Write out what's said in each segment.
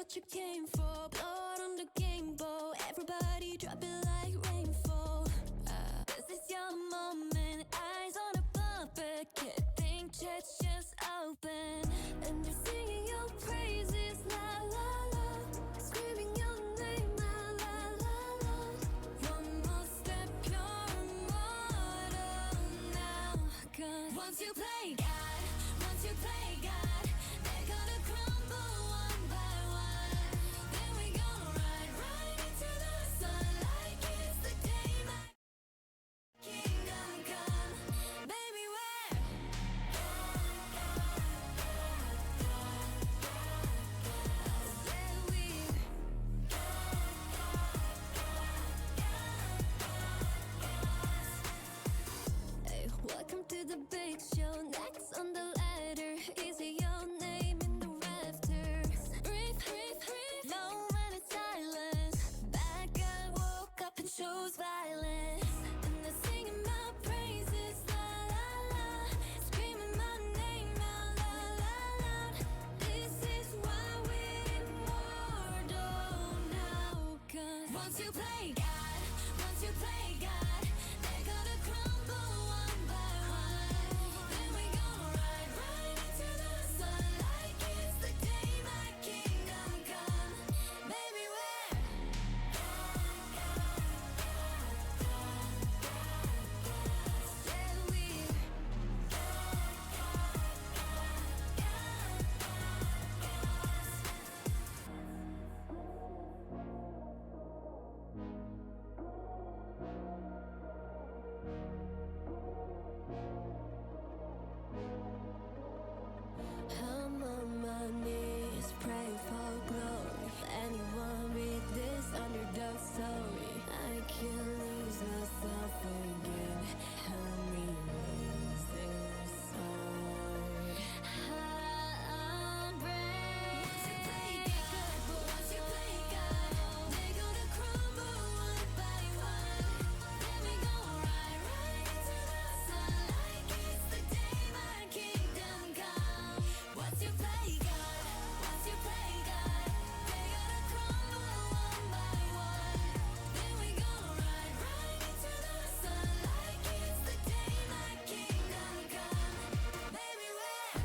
what you came for. Blood on the game bowl, everybody drop it like rainfall. This is your moment, eyes on a puppet. Can't think, just open. And you're singing your praises, la la la. Screaming your name, la la la la. One more step, you're immortal now. 'Cause once you play God, once you play God, they're gonna crumble one by one. Then we gonna ride right into the sun like it's the day my kingdom come. Baby, where? Hey, welcome to the big show. Next on the ladder, is it your name in the rafters? Breathe, breathe, breathe. No minute silence. Bad guy woke up and chose violence. And they're singing my praises, la la la. Screaming my name out, la la loud. This is why we're immortal now. 'Cause once you play God, once you play God, they're gonna crumble one by one. Then we gonna ride right into the sun like it's the day my kingdom come. Baby, where? I'm on my knees, pray for glory. Anyone read this underdog story? I can't lose myself again. Help me raise this sword. I'm brave. Once you play God, but once you play God, they're gonna crumble one by one. Then we gonna ride right into the sun like it's the day my kingdom come. Once you play God, once you play God, they're gonna crumble one by one. Then we gonna ride right into the sun like it's the day my kingdom come. Baby, where?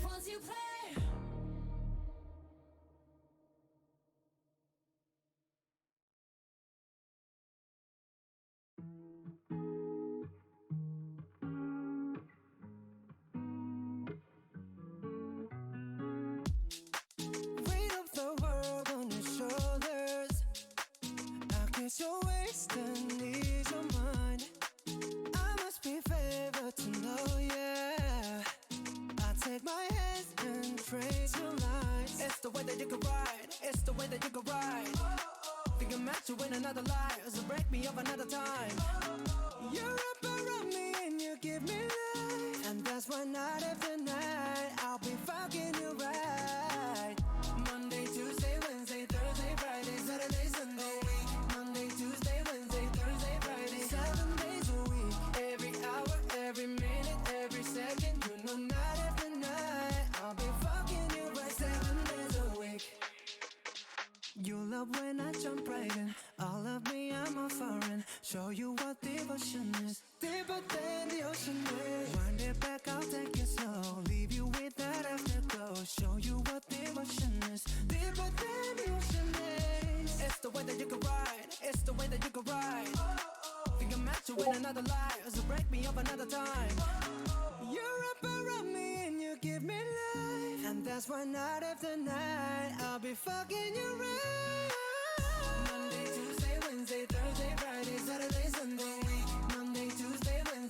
Once you play. Weight of the world on your shoulders. I guess you're wasting need your mind. I must be favored to know, yeah. I take my hands and trace your lines. It's the way that you can ride. It's the way that you can ride. Think I'm meant to win another life, so break me up another time. You're up around me and you give me life, and that's why night after night I'll be fucking you right. Monday, Tuesday, Wednesday, Thursday, Friday, Saturday, Sunday. Monday, Tuesday, Wednesday, Thursday, Friday, 7 days a week. Every hour, every minute, every second. You know night after night I'll be fucking you right 7 days a week. You love when I jump right in. All of me, I'm a foreign. Show you what devotion is. Deeper than the ocean is. Wind it back, I'll take it slow. Leave you with that afterglow. Show you what devotion is. Deeper than the ocean is. It's the way that you can ride. It's the way that you can ride. Think I'm meant to win another life, so break me up another time. You're up around me and you give me life, and that's why night after night I'll be fucking you right. Monday, Tuesday, Wednesday, Thursday, Friday, Saturday, Sunday. Monday, Tuesday, Wednesday.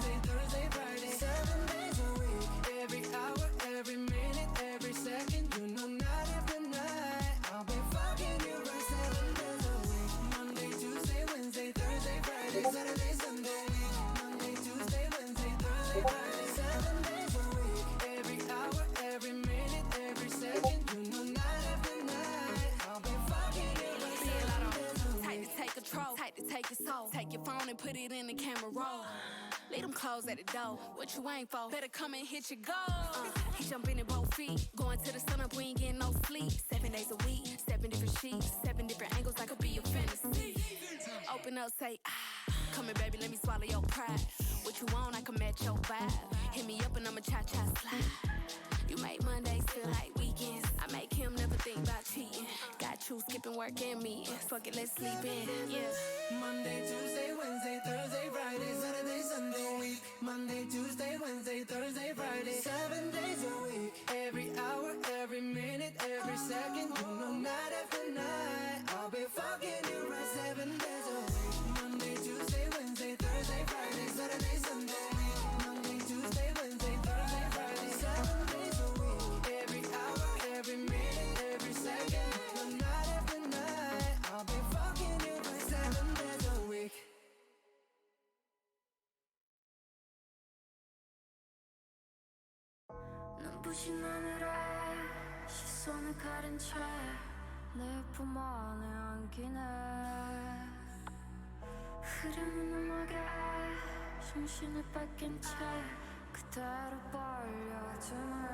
put it in the camera roll. Leave them clothes at the door. What you ain't for? Better come and hit your goal. He jumping in both feet. Going to the sun up, we ain't getting no sleep. 7 days a week, 7 different sheets, 7 different angles, I could be your fantasy. Open up, say, ah. Come here, baby, let me swallow your pride. What you want, I can match your vibe. Hit me up and I'ma cha-cha slide. You make Mondays feel like weekends. I make him never think about cheating. Got you skipping work and me. Fuck it, let's sleep in, yeah. Monday, Tuesday, Wednesday, Thursday, Friday, Saturday, Sunday, week. Monday, Tuesday, Wednesday, Thursday, Friday, 7 days a week. Every hour, every minute, every second, you know, night after night, I'll be fucking you right 7 days a week. Monday, Tuesday, Wednesday, Thursday, Friday, Saturday, Sunday, week. Monday, Tuesday, Wednesday, Thursday, Friday, 7 days a week. Every hour, every minute, every second, you know, night after night, I'll be fucking you right 7 days a week. 눈부신 하늘에 시선을 가린 채 내 품 안에 안기네. 흐르는 음악에 정신을 뺏긴 채 그대로 빨려드네.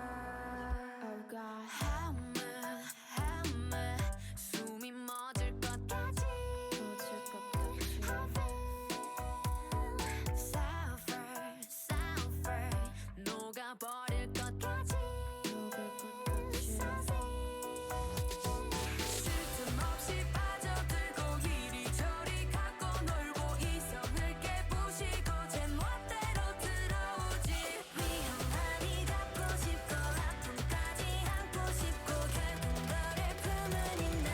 Oh God, help me 숨이 멎을 것까지 I feel suffer 녹아버릴 것까지 쓸데없이 빠져들고 이리저리 갖고 놀고 이성을 깨부시고 제 멋대로 들어오지. 위험하니 갖고 싶고 아픔까지 안고 싶고 결국 너를 품으니 난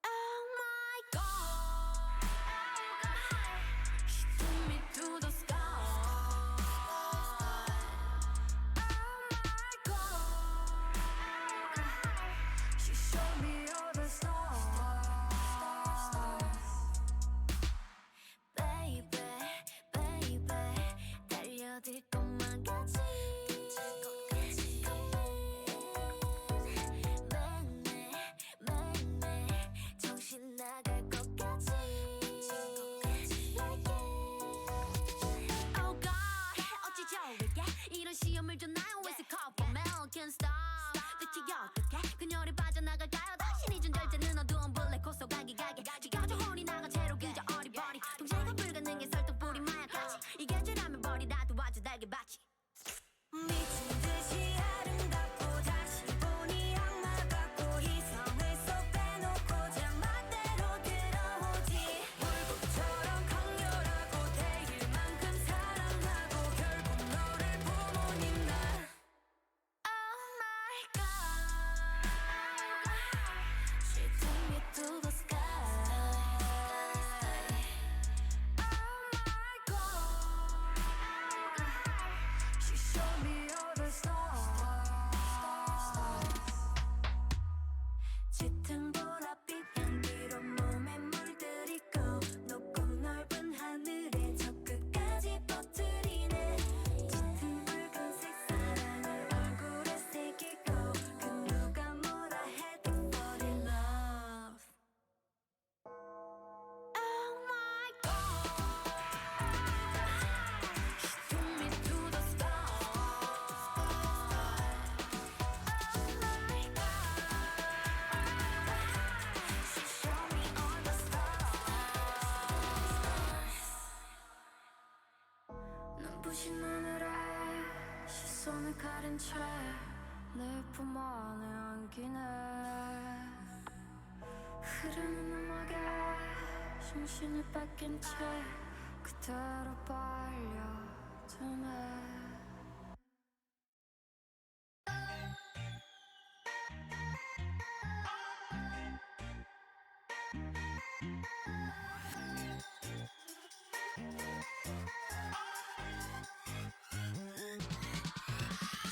Oh my God, she took me to the sky. She showed me all the stars. Baby, 달려들 것만 같이. 매일매일 정신 나갈 것 같이. Oh God, 어찌 좋을게 이런 시험을 줬나요? What's it called for? Can't stop. 대체 어떻게 그녀를 빠져나갈까요? 당신이 준 결제는 어두운 블랙 호소 가게 지가 저 혼이 나가 채로 그저 어리버리 통제가 불가능해 설득뿌리 마약같이 이게 죄라면 버리라 도와줘 달걀밭이 미친 듯이 아름답고 다시 보니 악마 같고 이성을 쏙 빼놓고 제 멋대로 들어오지. 불꽃처럼 강렬하고 대일만큼 사랑하고 결국 너를 부모님 날 Oh my God, she took me to the sky. Oh my God, she showed me all the stars. 짙은 보랏빛 향기로 몸에 물들이고 높고 넓은 하늘에 저 끝까지 퍼뜨리네. 짙은 붉은색 사랑을 얼굴에 새기고 그 누가 뭐라 해도 fall in love. Oh my God, she took me to the stars. Oh my God, she showed me all the stars. 눈부신 하늘에 시선을 가린 채 내 품 안에 안기네. 흐르는 음악에 정신을 뺏긴 채 그대로 빨려드네.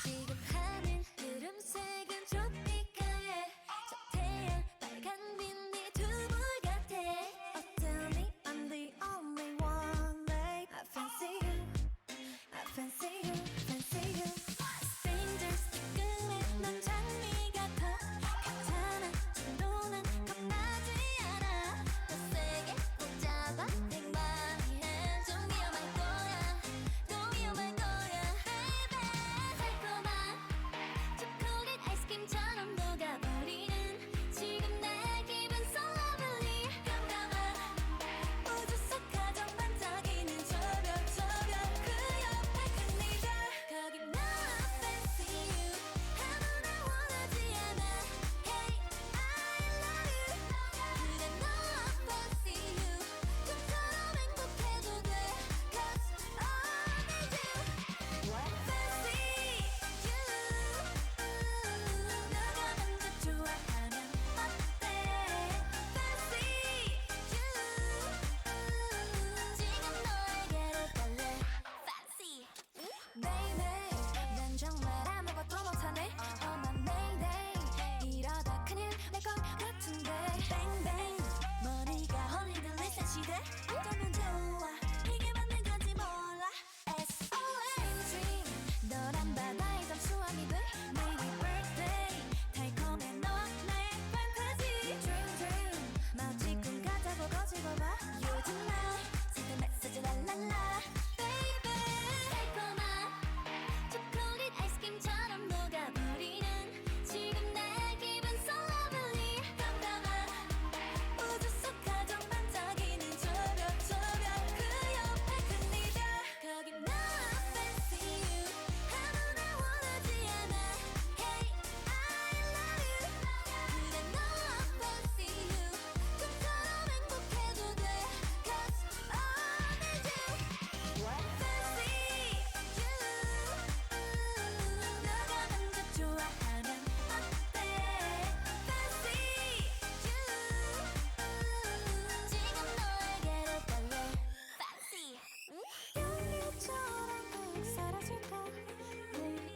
지금 하늘 구름색은 tropica해. 저 태양 빨간 빛이 두불 같아. Oh tell me I'm the only one, babe. I fancy you.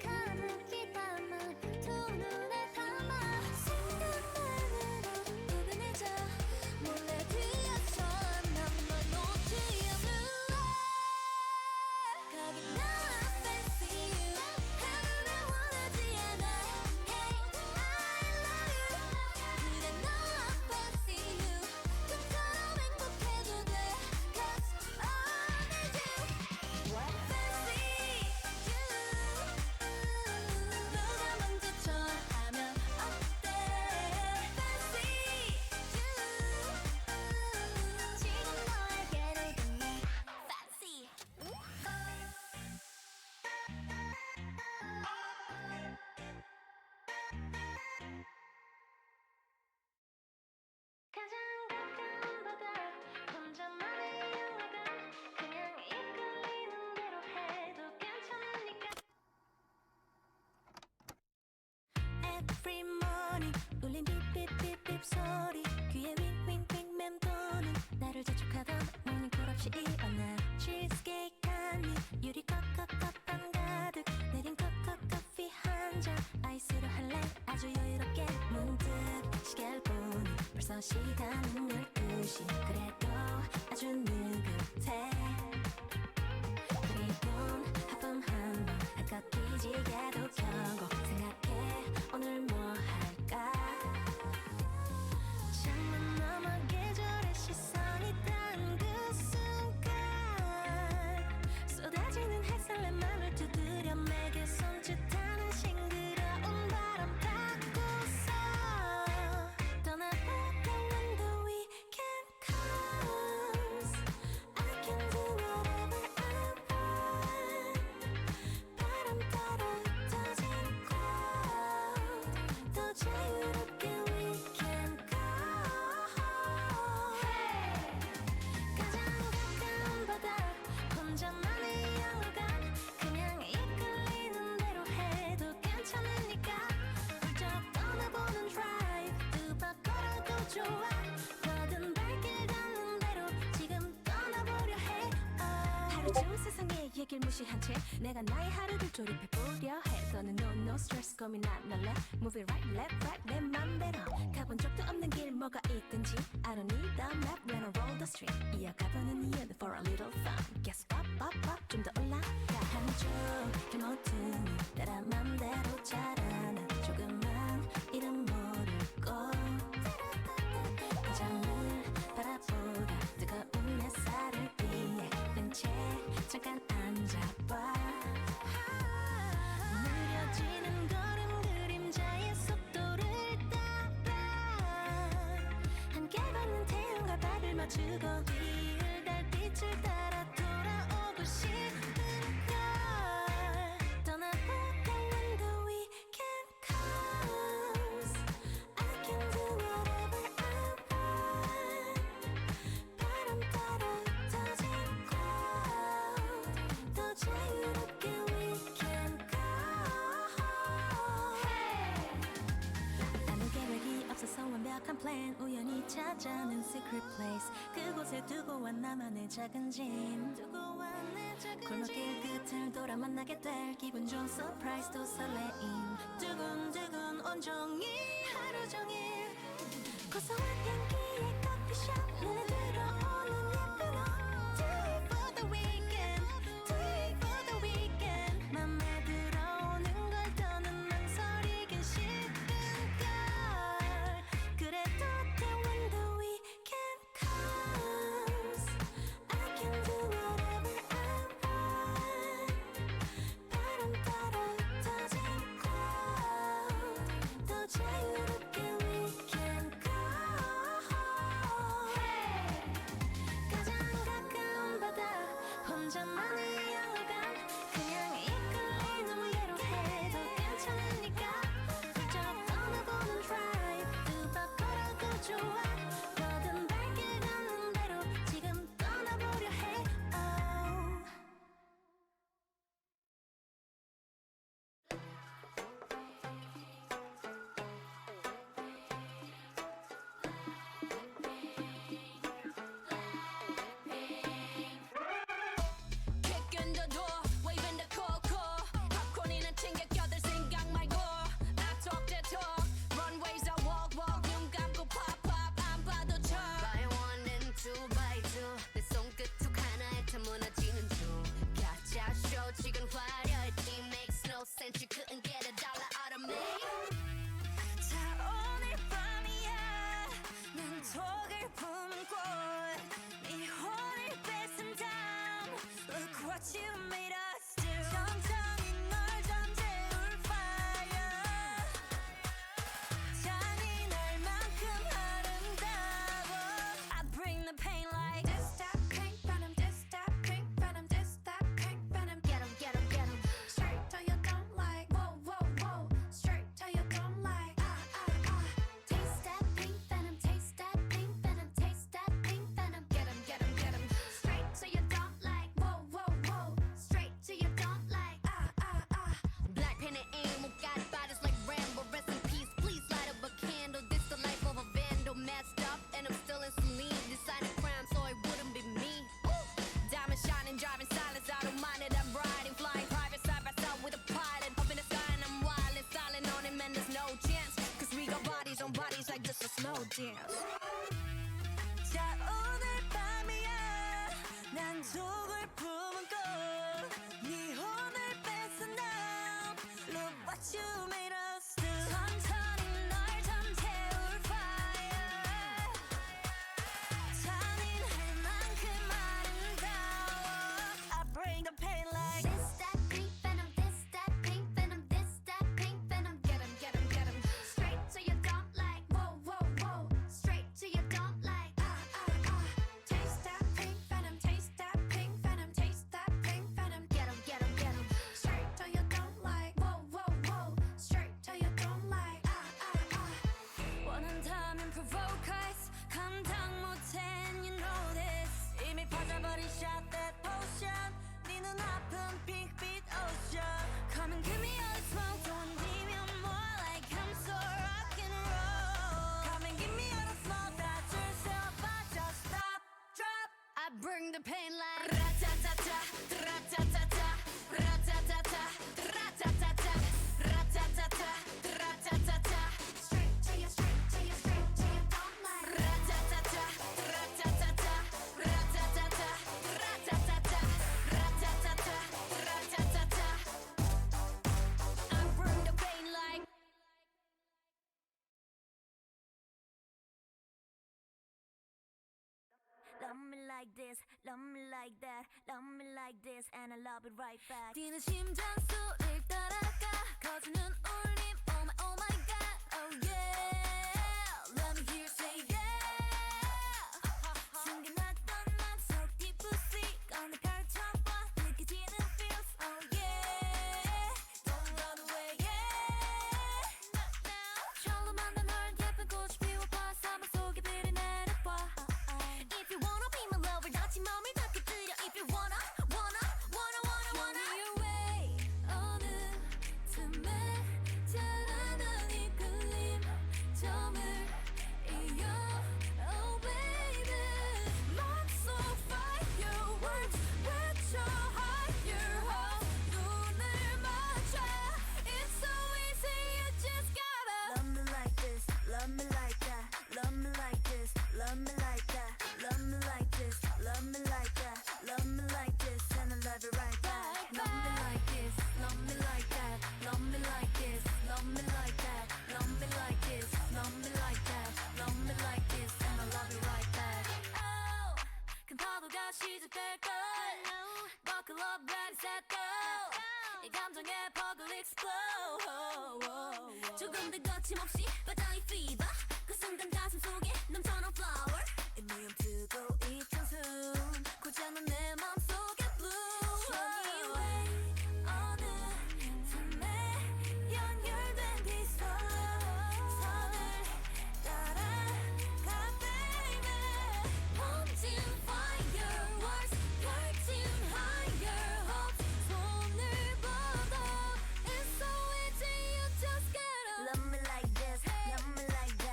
가득히 담아 두 눈에 담아 생각만으로 포근해져 몰래 뒤에서 나만 놓지 않을래 거기 나와 fancy you 하루를 원하지 않아 Hey I love you 그래 너와 fancy you 그처럼 행복해도 돼 Cause I need you fancy you 누가 먼저 좋아하면 어때 fancy you 지금 너에게로 끝내 fancy 가장 가까운 바다 혼자만의 영화관 그냥 이끌리는 대로 해도 괜찮으니까 Every morning 울린 삐삐삐삐 소리 귀에 윙윙윙 맴도는 나를 재촉하던 모닝콜 없이 일어나 치즈케이크 한입 유리 컵 한가득 내린 커피 한잔 아이스로 할래 아주 여유롭게 문득 시계를 보니 벌써 시간은 12시 그래도 아주 느긋해 그리곤 하품 한번 한껏 뒤지게도 켜고 생각해 오늘 뭐 할까 창문 너머 계절의 시선이 닿은 그 순간 쏟아지는 햇살 내 맘을 두드려 내게 손짓하는 싱그러운 바람 타고서 떠나볼까 when the weekend comes I can do whatever I want 바람 따라 흩어진 cloud 더 자유롭게 we can go 가장 가까운 바다 혼자만의 영화관 그냥 이끌리는 대로 해도 괜찮으니까 훌쩍 떠나보는 drive 두 번 걸어도 좋아 뭐든 발길 닿는 대로 지금 떠나보려 해 하루 중 세상의 얘길 무시한 채 내가 나의 하루를 조립해보려 해 너는 no stress 고민 안 할래 Move it right left right 내 맘대로 가본 적도 없는 길 뭐가 있든지 I don't need the map when I roll the street 이어가보는 이유는 for a little fun Guess up 좀 더 올라가 한쪽의 모퉁이 따라 맘대로 자라는 조그만 이름 모르고 바람을 바라보다 뜨거운 햇살을 피해 렌채 잠깐 앉아봐 느려지는 걸음 그림자의 속도를 따라 함께 걷는 태양과 발을 맞추고 뒤을 달빛을 따라 돌아오고 싶은 걸 떠나볼까 when the weekend comes I can do whatever I want 바람 따라 흩어진 cloud 더 자유롭게 we can go 아무 계획이 없어서 완벽한 plan 우연히 찾아낸 secret place 그곳에 두고 와 나만의 작은 짐 골목길 끝을 돌아 만나게 될 기분 좋은 서프라이즈도 설레임 두근두근 온종일 하루 종일 고소한 향기의 커피숍 눈에 들어오는 예쁜 옷 Do it for the weekend Do it for the weekend 맘에 들어오는 걸 더는 망설이긴 싫은 걸 그래도 돼 when the weekend comes I can do whatever I want 바람 따라 흩어진 cloud 더 자유롭게 we can go 가장 가까운 바다 혼자만의 영화관 그냥 이끌리는 대로 해도 괜찮으니까 훌쩍 떠나보는 drive 두 번 걸어도 좋아 뭐든 발길 닿는 대로 지금 떠나보려 해 oh. Kick in the door what you made us do. 천천히 널 잠재울 fire. 잔인할 만큼 아름다워. I bring the pain like this. That pink venom, this that pink venom, this that pink venom. Get 'em, get 'em, get 'em. Straight till you don't like. Whoa, whoa, whoa. Straight till you don't like. Taste that pink venom, taste that pink venom, taste that pink venom. Get 'em, get 'em, get 'em. Straight till you don't like. Whoa, whoa, whoa. Straight till you don't like. Black pen and aim, who got bodies like Rambo. Rest in peace, please light up a candle. This the life of a vandal, messed up, and I'm still in some lean. Decided crime, so it wouldn't be me. Ooh. Diamond shining, driving silence, I don't mind it. I'm riding, flying private side by side with a pilot. Up in the sky and I'm wild and silent on him, and there's no chance. Cause we got bodies on bodies like this a slow dance. 자 오늘 밤이야 난 속을 품은 꽃네 혼을 뺏어 now. Look what you made us do. 천천히 널 잠재울 fire. 잔인할 만큼 아름다워. I bring the pain like this that pink venom, this that pink venom, this that pink venom. Get 'em, get 'em, get 'em. Straight till you don't like. Whoa, whoa, whoa. Straight till you don't like. Taste that pink venom, taste that pink venom, taste that pink venom. Get 'em, get 'em, get 'em. Straight till you don't like. Whoa, whoa, whoa. Straight till you don't like. 원한다면 provoke us. 감당 못해 and you know this. 이미 퍼져버린 shot that potion. 네 눈앞은 pink beat ocean. Come and give me all the smoke. Don't leave me more like I'm so rock and roll. Come and give me all the smoke. That's yourself, I just stop, drop. I bring the pain like ra-ta-ta-ta, ra-ta-ta-ta, ra-ta-ta-ta, ra-ta-ta-ta, ra-ta-ta-ta, ra-ta-ta-ta. Straight till you, straight till you, straight till you don't like. Ra-ta-ta-ta, ra-ta-ta-ta, ra-ta-ta-ta, ra-ta-ta-ta, ra-ta-ta-ta, ra-ta-ta-ta. I bring the pain like. Love me like this, love me like that, love me like this, and I love it right back. 뛰는 심장 소리를 따라가 커지는 울림. Oh my god, oh yeah. Let me hear you say yeah. 숨겨놨던 맘속 deeply 꺼내 펼쳐봐 느껴지는 feels. Oh yeah. Don't run away, yeah. 처음 만난 널 예쁜 꽃이 피워봐 사막 속에 비를 내려봐. If you wanna be my lover 다친 마음을 닿게 들여. If you wanna Show me your way. 어느 틈에 자라난 이끌림 점을 이어. Oh baby Love so fireworks with your higher hope. 눈을 맞춰. It's so easy you just gotta love me like this, love me like that, love me like this, love me like that, love me like this, love me like that, love me like this, and I love it right back. Love me like this, love me like that, love me like this, love me like that, love me like this, love me like that, love me like this, and I love it right back. Oh, 큰 파도가 시작될걸. Buckle up, ready, set, go. 이 감정에 퍽을 explode. 조금 더 거침없이 바다의 fever. 그 순간 가슴 속에 넘쳐난 flower. 의미없 두고 있던 숨 고장난 내 맘속에 blue. Show me your way. 어느 틈에 연결된 빛으로 선을 따라가 baby. Pumping fireworks, lighting higher hopes. 손을 뻗어. It's so easy, you just gotta love me like this, love me like that.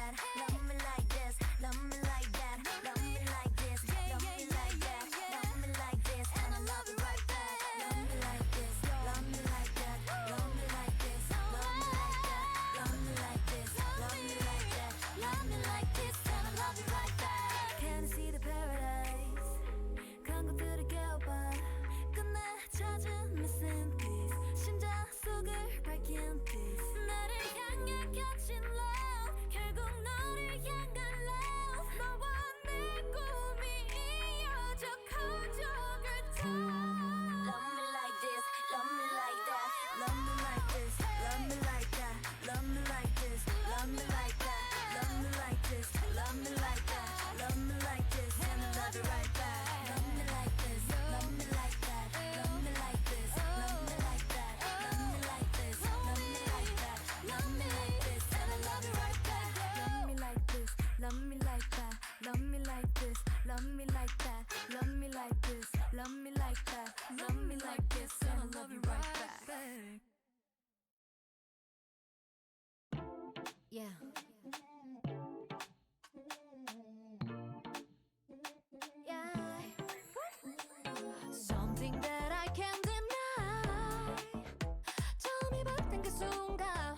Yeah. Yeah. Something that I can't deny. 처음 입었던 그 순간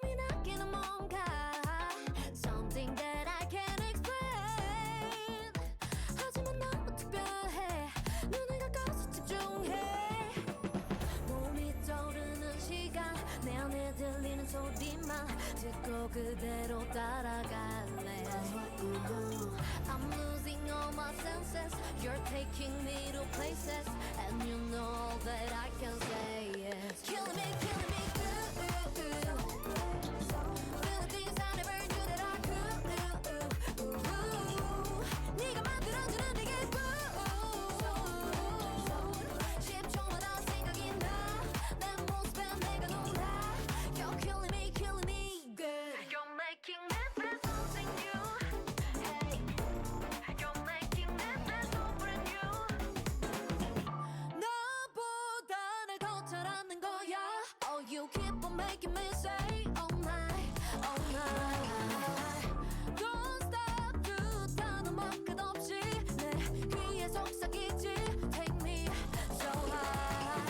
몸이 낚이는 뭔가. Something that I can't explain. 하지만 너무 특별해. 눈을 감고서 집중해. 몸이 떠오르는 시간 내 안에 들리는 소리만 듣고 그대로 따라갈래. I'm losing all my senses. You're taking me to places, and you know that I can say yes. Killing me, killing me, Feeling things I never knew that I could. 네가 만들어주는 내게 십초마다 생각이 나. 내 모습에 내가 놀라. You're killing me, good. You're making me feel something new. Hey, you're making me feel so brand new. 너보다 날 더 잘 아는 거야. Oh, you keep on making me say, oh my, oh my. Don't stop, 듯한 음악 끝없이 내 귀에 속삭이지. Take me so high.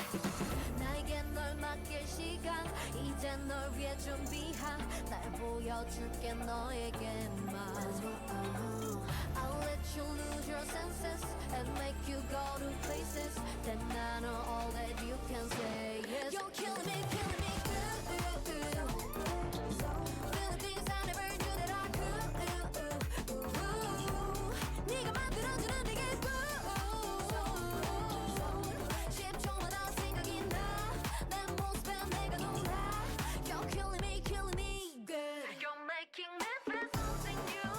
나에게 널 맡길 시간 이제 널 위해 준비한 날 보여줄게 너에게만. I'll let you lose your senses and make you go to places that I know all that you can say yes. You're killing me, good. Feeling things I never knew that I could. 네가 만들어주는 내게 십초마다 생각이 나. 내 모습에 내가 놀라. You're killing me, good. You're making me feel something new.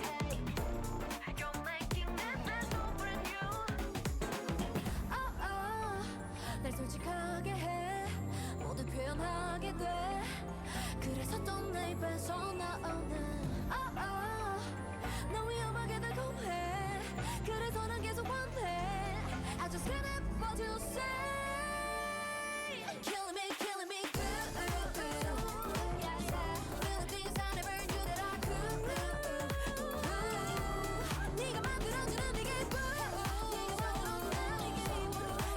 Hey, you're making me feel so brand new. Oh, oh, 날 솔직하게 해. 모두 표현하게 돼. 그래서 또 내 입에서 나오는 oh, oh, 너 위험하게 달콤해. 그래서 난 계속 원해. I just can't help what you say. Killing me, good. Feeling things I never knew that I could. 네가 만들어주는 내게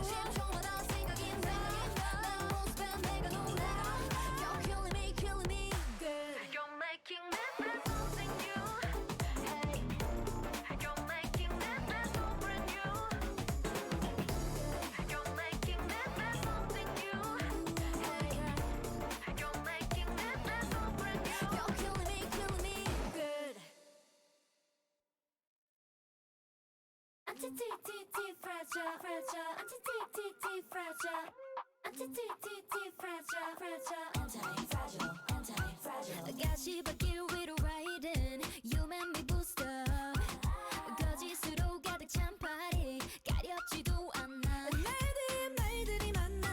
십초마다 생각이 나. 내 모습에 내가 놀라. You're killing me, good. You're making me feel something new. Hey, you're making me feel so brand new. You're making me feel something new. Hey, you're making me feel so brand new. You're killing me, good. Anti-T-T-T fragile, fragile. Anti-T-T-T fragile. Anti-T-T-T fragile, anti-fragile, anti-fragile. 가시밭길 위로 riding. You make me boost up. 거짓으로 가득 찬 party. 가렵지도 않아. 말들이 많아.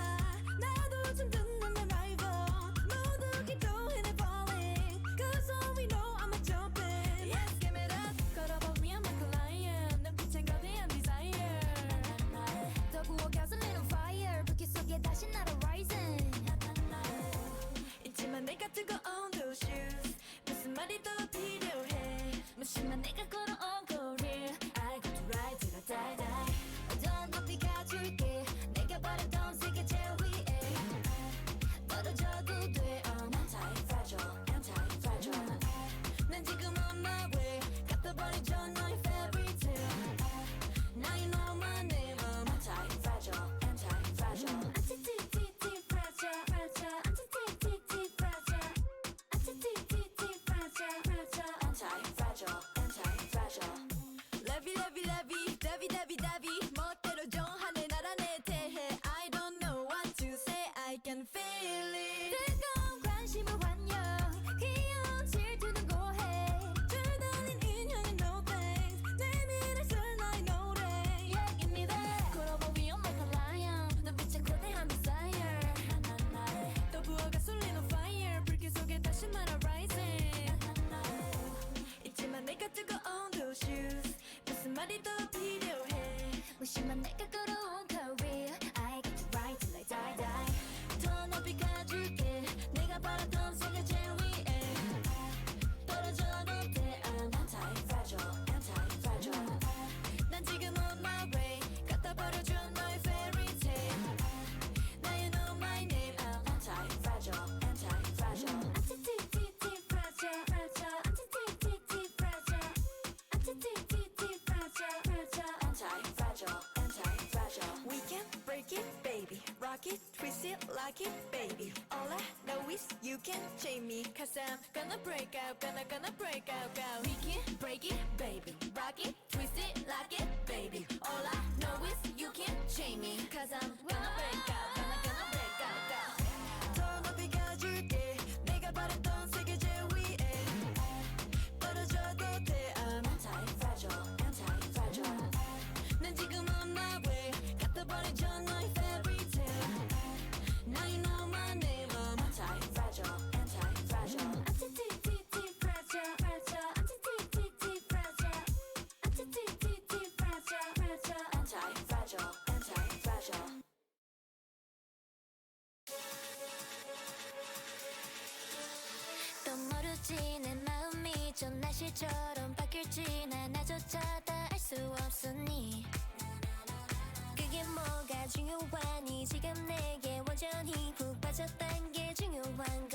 나도 좀 듣는 내 rival. 모두 기도해 falling. Cause all we know I'm a jumping. Yes, give it up. 걸어보면 I'm a lion. 눈빛엔 거대한 desire. 더 부어 gasoline on fire. rock it, twist it, lock it, baby. All I know is you can chain me, cause I'm gonna break out, gonna break out, go. We can break it, baby. Rock it, twist it, lock it, baby. All I know is you can chain me, cause I'm gonna break out, gonna break out, go. 더 높이 가줄게, 내가 바랬던 세계 제위에 떨어져도 돼. I'm anti-fragile, anti-fragile. 난 지금 on my way, 갖다 버리죠 너의 fairy tale. Now you know my name. I'm anti-fragile, anti-fragile. Anti-fragile, fragile. Anti-fragile, anti-fragile, fragile. Anti-fragile, anti-fragile. 또 모르지 내 마음이 전 날씨처럼 바뀔지 나 나조차 다 알 수 없으니 그게 뭐가 중요하니 지금 내게 완전히 푹 빠졌단 게 중요한